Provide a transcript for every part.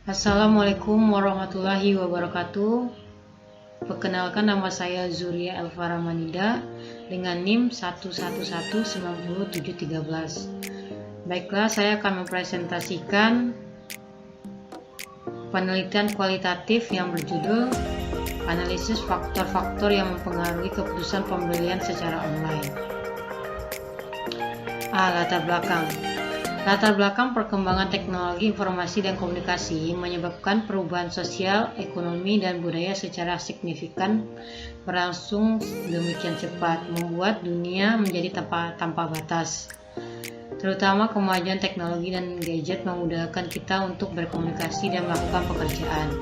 Assalamualaikum warahmatullahi wabarakatuh. Perkenalkan, nama saya Zuria Elvara Manida dengan NIM 111900713. Baiklah, saya akan mempresentasikan penelitian kualitatif yang berjudul Analisis Faktor-faktor yang mempengaruhi keputusan pembelian secara online. Latar belakang perkembangan teknologi informasi dan komunikasi menyebabkan perubahan sosial, ekonomi, dan budaya secara signifikan berlangsung demikian cepat, membuat dunia menjadi tanpa batas. Terutama kemajuan teknologi dan gadget memudahkan kita untuk berkomunikasi dan melakukan pekerjaan.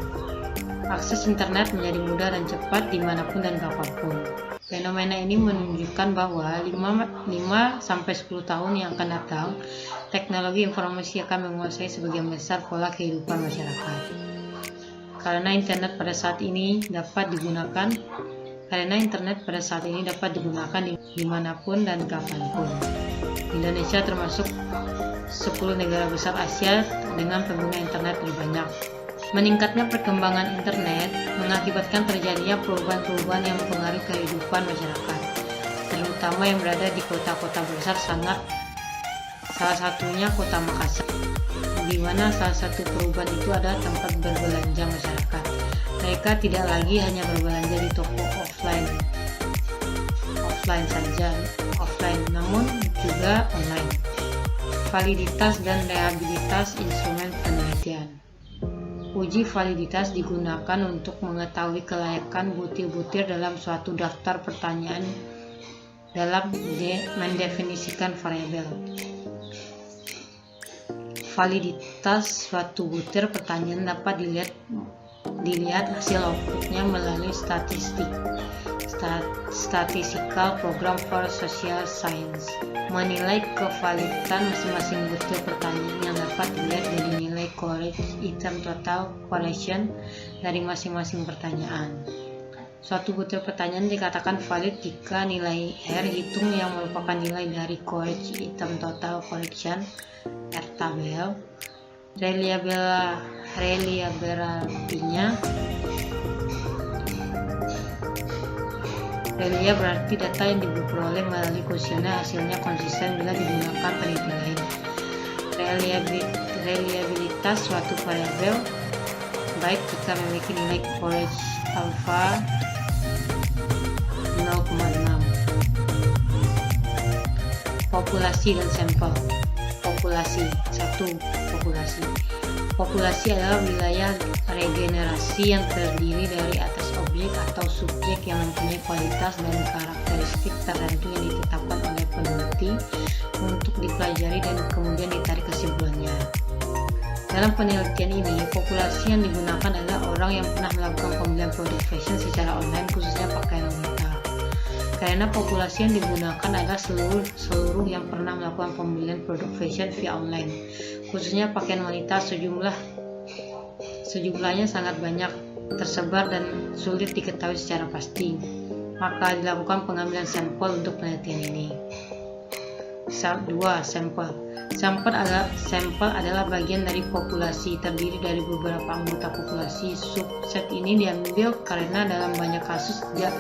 Akses internet menjadi mudah dan cepat dimanapun dan kapanpun. Fenomena ini menunjukkan bahwa 5-10 tahun yang akan datang, teknologi informasi akan menguasai sebagian besar pola kehidupan masyarakat. Karena internet pada saat ini dapat digunakan dimanapun dan kapanpun. Indonesia termasuk 10 negara besar Asia dengan pengguna internet terbanyak. Meningkatnya perkembangan internet mengakibatkan terjadinya perubahan-perubahan yang mempengaruhi kehidupan masyarakat, terutama yang berada di kota-kota besar. Salah satunya kota Makassar, di mana salah satu perubahan itu adalah tempat berbelanja masyarakat. Mereka tidak lagi hanya berbelanja di toko offline saja, namun juga online. Validitas dan reliabilitas instrumen penelitian. Uji validitas digunakan untuk mengetahui kelayakan butir-butir dalam suatu daftar pertanyaan dalam mendefinisikan variabel. Validitas suatu butir pertanyaan dapat dilihat hasil outputnya melalui statistical program for social science. Menilai kevalidan masing-masing butir pertanyaan yang dapat dilihat dari nilai correct item total correction dari masing-masing pertanyaan. Suatu butir pertanyaan dikatakan valid jika nilai R hitung yang merupakan nilai dari correct item total correction R tabel. Relia berarti data yang diperoleh melalui kuesioner hasilnya konsisten bila digunakan peneliti lain. Reliabilitas suatu variabel baik jika memiliki nilai coverage alpha 0,6. Populasi dan sampel. Populasi adalah wilayah regenerasi yang terdiri dari atas objek atau subjek yang mempunyai kualitas dan karakteristik tertentu yang ditetapkan oleh peneliti untuk dipelajari dan kemudian ditarik kesimpulannya. Dalam penelitian ini, populasi yang digunakan adalah orang yang pernah melakukan pembelian produk fashion secara online, khususnya pakaian wanita. Karena populasi yang digunakan adalah seluruh yang pernah melakukan pembelian produk fashion via online, khususnya pakaian wanita. Sejumlahnya sangat banyak, tersebar dan sulit diketahui secara pasti, maka dilakukan pengambilan sampel untuk penelitian ini. 2. Sampel adalah bagian dari populasi, terdiri dari beberapa anggota populasi. Subset ini diambil karena dalam banyak kasus tidak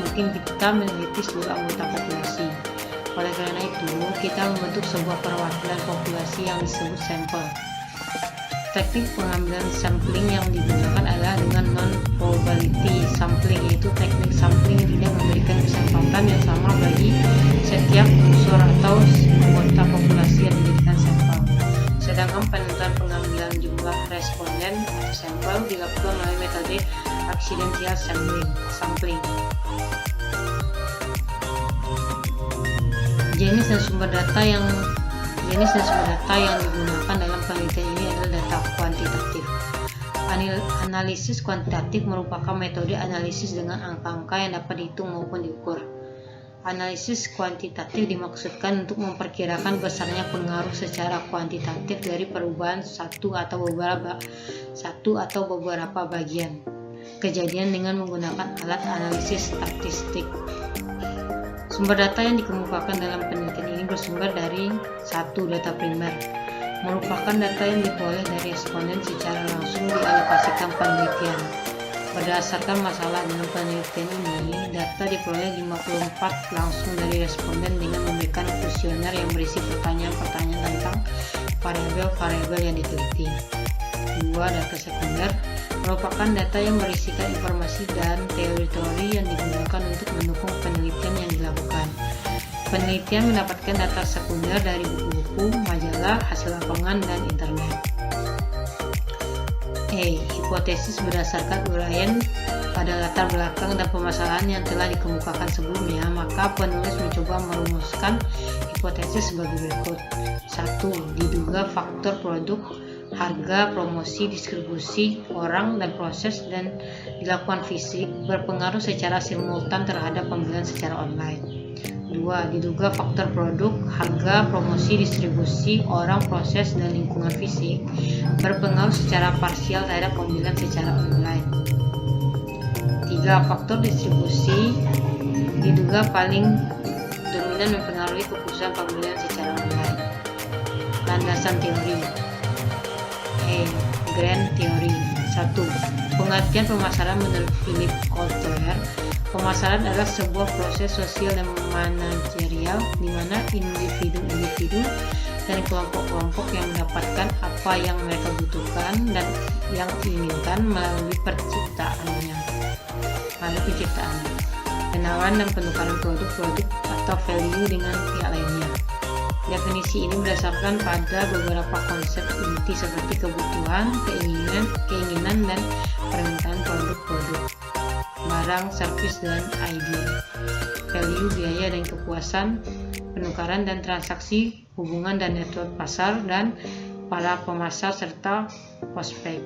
mungkin kita meneliti seluruh anggota populasi. Oleh karena itu, kita membentuk sebuah perwakilan populasi yang disebut sampel. Teknik pengambilan sampling yang digunakan adalah dengan non-probability sampling, yaitu teknik sampling tidak memberikan kesempatan yang sama bagi setiap unsur atau anggota populasi yang dijadikan sampel. Sedangkan penentuan pengambilan jumlah responden atau sampel dilakukan melalui metode accidental sampling. Jenis dan sumber data yang digunakan dalam penelitian ini adalah data kuantitatif. Analisis kuantitatif merupakan metode analisis dengan angka-angka yang dapat dihitung maupun diukur. Analisis kuantitatif dimaksudkan untuk memperkirakan besarnya pengaruh secara kuantitatif dari perubahan satu atau beberapa bagian kejadian dengan menggunakan alat analisis statistik. Sumber data yang dikemukakan dalam penelitian ini bersumber dari 1. Data primer. merupakan data yang diperoleh dari responden secara langsung dialokasikan penelitian. Berdasarkan masalah dengan penelitian ini, data diperoleh 54 langsung dari responden dengan memberikan kuesioner yang berisi pertanyaan-pertanyaan tentang variabel-variabel yang diteliti. 2. Data sekunder merupakan data yang berisikan informasi dan teori-teori yang digunakan untuk mendukung penelitian yang dilakukan. Penelitian mendapatkan data sekunder dari buku-buku, majalah, hasil lapangan, dan internet. Hipotesis berdasarkan uraian pada latar belakang dan permasalahan yang telah dikemukakan sebelumnya, maka penulis mencoba merumuskan hipotesis sebagai berikut. 1. Diduga faktor produk, harga, promosi, distribusi, orang, dan proses dan dilakukan fisik berpengaruh secara simultan terhadap pembelian secara online. 2. Diduga faktor produk, harga, promosi, distribusi, orang, proses, dan lingkungan fisik berpengaruh secara parsial terhadap pembelian secara online. 3. Faktor distribusi diduga paling dominan mempengaruhi keputusan pembelian secara online. Landasan teori. Grand Theory. 1. Pengertian pemasaran menurut Philip Kotler. Pemasaran adalah sebuah proses sosial dan manajerial di mana individu-individu dan kelompok-kelompok yang mendapatkan apa yang mereka butuhkan dan yang diinginkan melalui penciptaannya. Penawaran dan penukaran produk-produk atau value dengan pihak lainnya. Definisi ini berdasarkan pada beberapa konsep inti seperti kebutuhan, keinginan, dan permintaan produk-produk, barang, servis, dan ide. Value, biaya dan kepuasan, penukaran dan transaksi, hubungan dan network pasar, dan para pemasar serta prospek.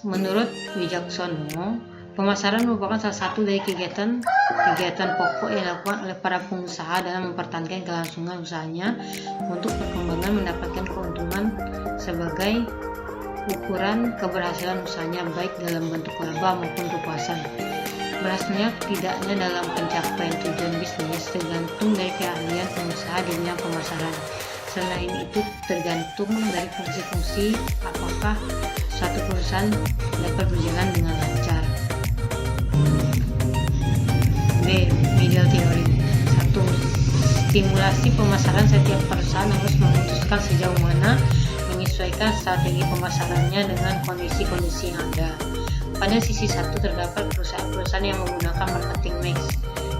Menurut Wijaksono, pemasaran merupakan salah satu dari kegiatan pokok yang dilakukan oleh para pengusaha dalam mempertahankan kelangsungan usahanya untuk perkembangan mendapatkan keuntungan sebagai ukuran keberhasilan usahanya baik dalam bentuk laba maupun kepuasan. Berhasilnya tidaknya dalam pencapaian tujuan bisnis tergantung dari keahlian pengusaha di bidang pemasaran. Selain itu tergantung dari fungsi-fungsi apakah suatu perusahaan dapat berjalan dengan lancar. B. Medial Theory. 1. Stimulasi pemasaran. Setiap perusahaan harus memutuskan sejauh mana menyesuaikan strategi pemasarannya dengan kondisi-kondisi yang ada. Pada sisi satu terdapat perusahaan-perusahaan yang menggunakan marketing mix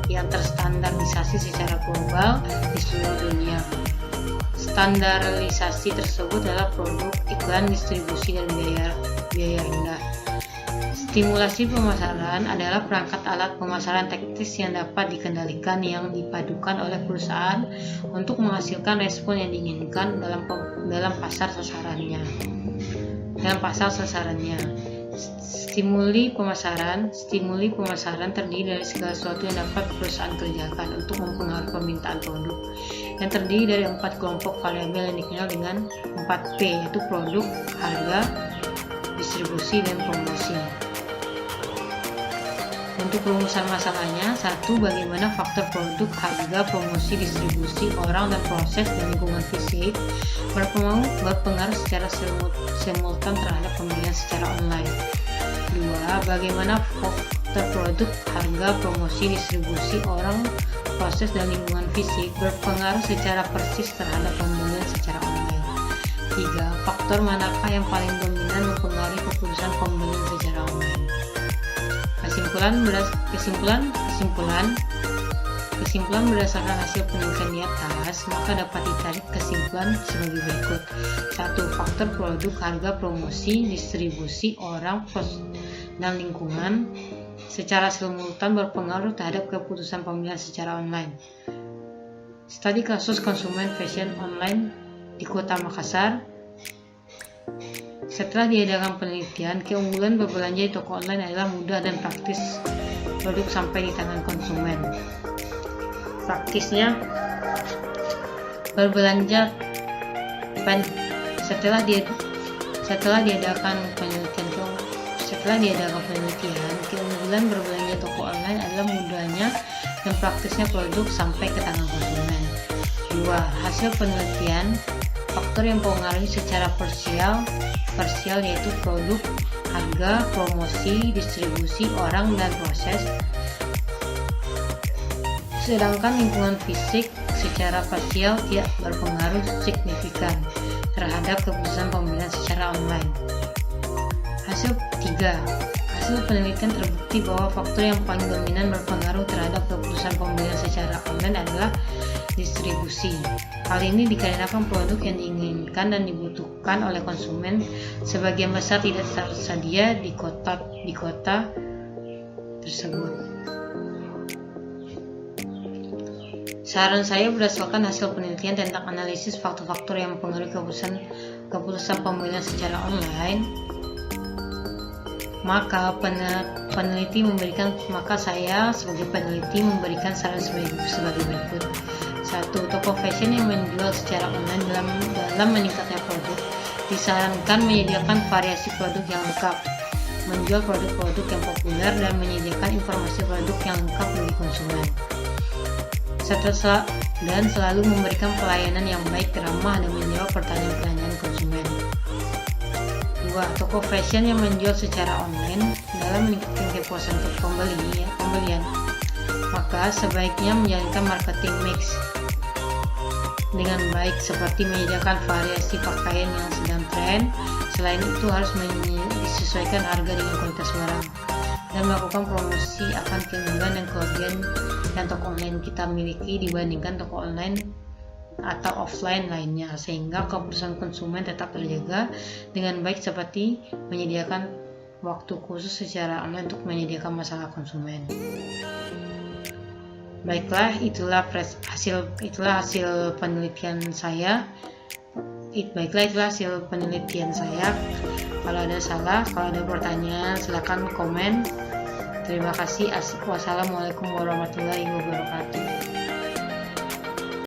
yang terstandarisasi secara global di seluruh dunia. Standarisasi tersebut adalah produk, iklan, distribusi, dan biaya rendah. Stimulasi pemasaran adalah perangkat alat pemasaran taktis yang dapat dikendalikan yang dipadukan oleh perusahaan untuk menghasilkan respon yang diinginkan dalam pasar sasarannya. Stimuli pemasaran terdiri dari segala sesuatu yang dapat perusahaan kerjakan untuk mempengaruhi permintaan produk, yang terdiri dari 4 kelompok variabel yang dikenal dengan 4P, yaitu produk, harga, distribusi, dan promosi. Untuk rumusan masalahnya, 1. Bagaimana faktor produk, harga, promosi, distribusi, orang, dan proses dan lingkungan fisik berpengaruh secara simultan terhadap pembelian secara online. 2. Bagaimana faktor produk, harga, promosi, distribusi, orang, proses, dan lingkungan fisik berpengaruh secara persis terhadap pembelian secara online. 3. Faktor manakah yang paling dominan mempengaruhi keputusan pembelian secara online? Kesimpulan berdasarkan hasil penelitian di atas, maka dapat ditarik kesimpulan sebagai berikut. 1. Faktor produk, harga, promosi, distribusi, orang, proses, dan lingkungan secara simultan berpengaruh terhadap keputusan pembelian secara online. Studi kasus konsumen fashion online di Kota Makassar. Setelah diadakan penelitian, keunggulan berbelanja di toko online adalah mudah dan praktis produk sampai di tangan konsumen. Praktisnya berbelanja setelah diadakan penelitian, keunggulan berbelanja toko online adalah mudahnya dan praktisnya produk sampai ke tangan konsumen. 2. Hasil penelitian. Faktor yang mempengaruhi secara parsial yaitu produk, harga, promosi, distribusi, orang, dan proses. Sedangkan lingkungan fisik secara parsial tidak berpengaruh signifikan terhadap keputusan pembelian secara online. Hasil 3. Hasil penelitian terbukti bahwa faktor yang paling dominan berpengaruh terhadap keputusan pembelian secara online adalah distribusi. Hal ini dikarenakan produk yang diinginkan dan dibutuhkan oleh konsumen sebagian besar tidak tersedia di kota tersebut. Saran saya berdasarkan hasil penelitian tentang analisis faktor-faktor yang mempengaruhi keputusan pembelian secara online, maka saya sebagai peneliti memberikan saran sebagai berikut. 1. Toko fashion yang menjual secara online dalam meningkatnya produk disarankan menyediakan variasi produk yang lengkap, menjual produk-produk yang populer, dan menyediakan informasi produk yang lengkap bagi konsumen, dan selalu memberikan pelayanan yang baik, ramah, dan menjawab pertanyaan-pertanyaan konsumen. 2. Toko fashion yang menjual secara online dalam meningkatkan kepuasan pembelian, maka sebaiknya menjalankan marketing mix dengan baik seperti menyediakan variasi pakaian yang sedang tren. Selain itu harus disesuaikan harga dengan kualitas barang dan melakukan promosi akan keunggulan dan kelebihan yang toko online kita miliki dibandingkan toko online atau offline lainnya, sehingga keputusan konsumen tetap terjaga dengan baik seperti menyediakan waktu khusus secara online untuk menyediakan masalah konsumen. Baiklah, itulah hasil penelitian saya. Kalau ada salah, kalau ada pertanyaan, silakan komen. Terima kasih. Wassalamualaikum warahmatullahi wabarakatuh.